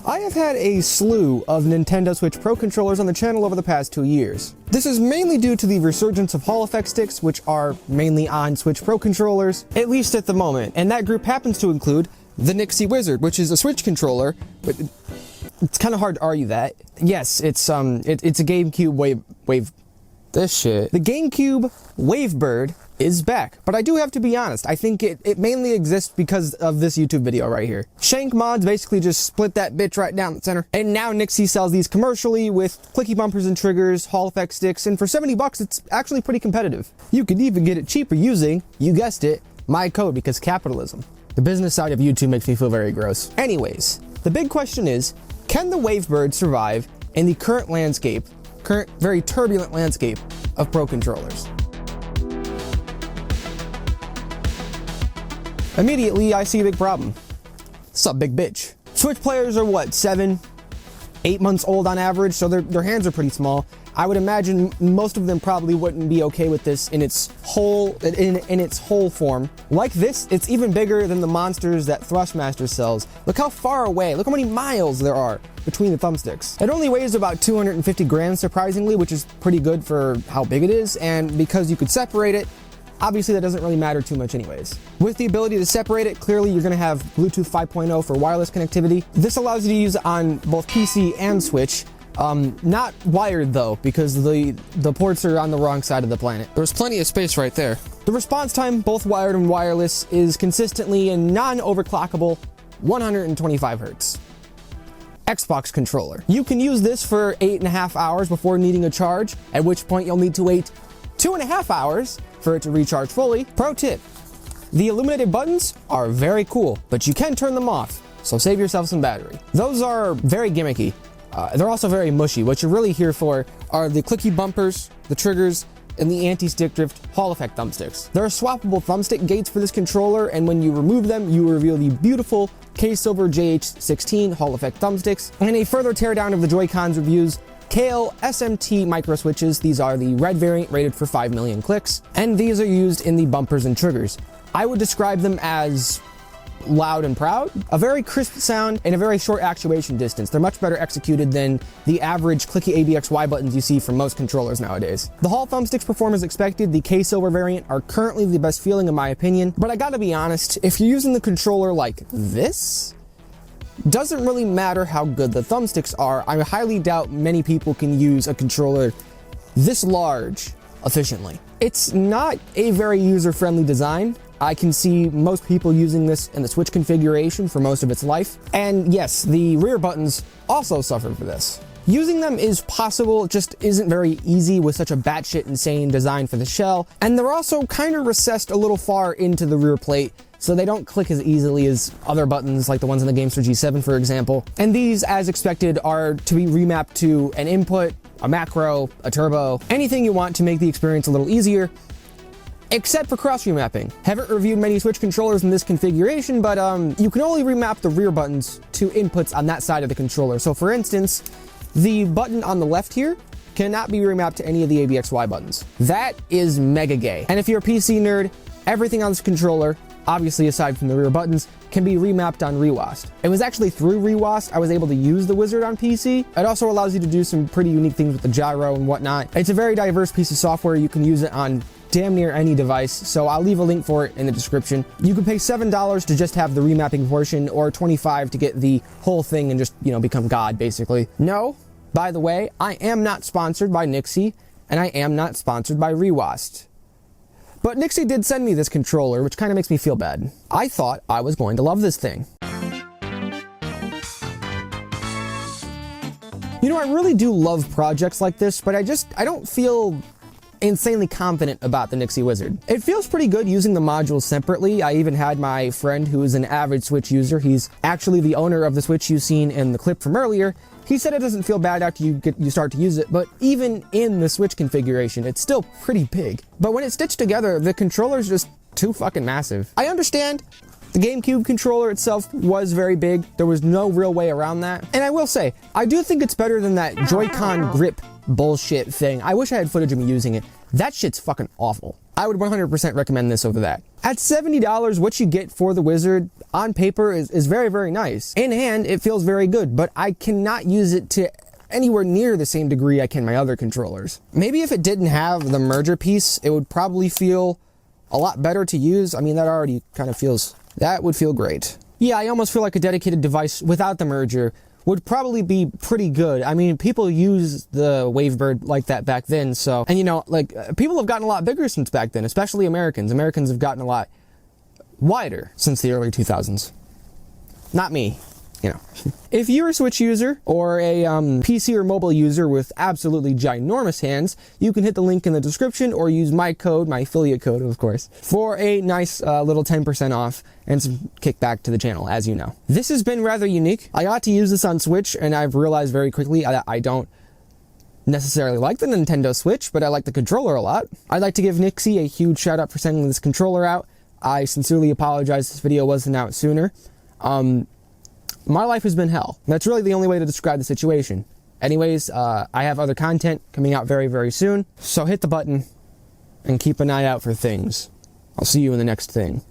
I have had a slew of Nintendo Switch Pro controllers on the channel over the past 2 years. This is mainly due to the resurgence of Hall effect sticks, which are mainly on Switch Pro controllers, at least at the moment, and that group happens to include the NYXI Wizard, which is a Switch controller, but it's kind of hard to argue that. Yes, it's a GameCube the GameCube Wavebird is back, but I do have to be honest, I think it mainly exists because of this YouTube video right here. Shank Mods basically just split that bitch right down the center, and now NYXI sells these commercially with clicky bumpers and triggers, Hall effect sticks, and for 70 bucks it's actually pretty competitive. You could even get it cheaper using, you guessed it, my code, because capitalism. The business side of YouTube makes me feel very gross. Anyways, the big question is, can the Wavebird survive in the current very turbulent landscape of Pro controllers? Immediately, I see a big problem. Sup, big bitch? Switch players are what, 7, 8 months old on average, so their hands are pretty small. I would imagine most of them probably wouldn't be okay with this in its whole form. Like this, it's even bigger than the monsters that Thrustmaster sells. Look how far away, look how many miles there are between the thumbsticks. It only weighs about 250 grams, surprisingly, which is pretty good for how big it is, and because you could separate it, obviously that doesn't really matter too much anyways. With the ability to separate it, clearly you're gonna have Bluetooth 5.0 for wireless connectivity. This allows you to use it on both PC and Switch. Not wired though, because the ports are on the wrong side of the planet. There's plenty of space right there. The response time, both wired and wireless, is consistently a non-overclockable 125 Hz. Xbox controller. You can use this for 8.5 hours before needing a charge, at which point you'll need to wait 2.5 hours for it to recharge fully. Pro tip, the illuminated buttons are very cool, but you can turn them off, so save yourself some battery. Those are very gimmicky. They're also very mushy. What you're really here for are the clicky bumpers, the triggers, and the anti-stick drift Hall effect thumbsticks. There are swappable thumbstick gates for this controller, and when you remove them, you reveal the beautiful K-Silver JH16 Hall effect thumbsticks. And a further teardown of the Joy-Cons reviews Kale SMT micro switches. These are the red variant rated for 5 million clicks, and these are used in the bumpers and triggers. I would describe them as loud and proud, a very crisp sound, and a very short actuation distance. They're much better executed than the average clicky ABXY buttons you see from most controllers nowadays. The Hall thumbsticks perform as expected. The K-Silver variant are currently the best feeling in my opinion, but I gotta be honest, if you're using the controller like this, doesn't really matter how good the thumbsticks are. I highly doubt many people can use a controller this large efficiently. It's not a very user-friendly design. I can see most people using this in the Switch configuration for most of its life. And yes, the rear buttons also suffer for this. Using them is possible, it just isn't very easy with such a batshit insane design for the shell. And they're also kind of recessed a little far into the rear plate, so they don't click as easily as other buttons like the ones in the Gamester G7, for example. And these, as expected, are to be remapped to an input, a macro, a turbo, anything you want to make the experience a little easier, except for cross remapping. Haven't reviewed many Switch controllers in this configuration, but you can only remap the rear buttons to inputs on that side of the controller. So for instance, the button on the left here cannot be remapped to any of the ABXY buttons. That is mega gay. And if you're a PC nerd, everything on this controller, obviously aside from the rear buttons, can be remapped on ReWASD. It was actually through ReWASD I was able to use the Wizard on PC. It also allows you to do some pretty unique things with the gyro and whatnot. It's a very diverse piece of software. You can use it on damn near any device, so I'll leave a link for it in the description. You can pay $7 to just have the remapping portion, or $25 to get the whole thing and just, become God, basically. No, by the way, I am not sponsored by NYXI, and I am not sponsored by ReWASD. But NYXI did send me this controller, which kind of makes me feel bad. I thought I was going to love this thing. I really do love projects like this, but I don't feel insanely confident about the NYXI Wizard. It feels pretty good using the modules separately. I even had my friend who is an avid Switch user, he's actually the owner of the Switch you've seen in the clip from earlier, he said it doesn't feel bad after you start to use it, but even in the Switch configuration, it's still pretty big. But when it's stitched together, the controller's just too fucking massive. I understand the GameCube controller itself was very big. There was no real way around that. And I will say, I do think it's better than that Joy-Con grip bullshit thing. I wish I had footage of me using it. That shit's fucking awful. I would 100% recommend this over that. At $70, what you get for the Wizard, on paper is very, very nice. In hand, it feels very good, but I cannot use it to anywhere near the same degree I can my other controllers. Maybe if it didn't have the merger piece, it would probably feel a lot better to use. I mean, that already kind of feels, that would feel great. Yeah, I almost feel like a dedicated device without the merger would probably be pretty good. I mean, people use the Wavebird like that back then, so, and you know, like, people have gotten a lot bigger since back then, especially Americans. Americans have gotten a lot wider since the early 2000s. Not me. You know, if you're a Switch user or a PC or mobile user with absolutely ginormous hands, you can hit the link in the description or use my code, my affiliate code, of course, for a nice little 10% off and some kickback to the channel, as you know. This has been rather unique. I got to use this on Switch, and I've realized very quickly that I don't necessarily like the Nintendo Switch, but I like the controller a lot. I'd like to give NYXI a huge shout out for sending this controller out. I sincerely apologize this video wasn't out sooner. My life has been hell. That's really the only way to describe the situation. Anyways, I have other content coming out very, very soon, so hit the button and keep an eye out for things. I'll see you in the next thing.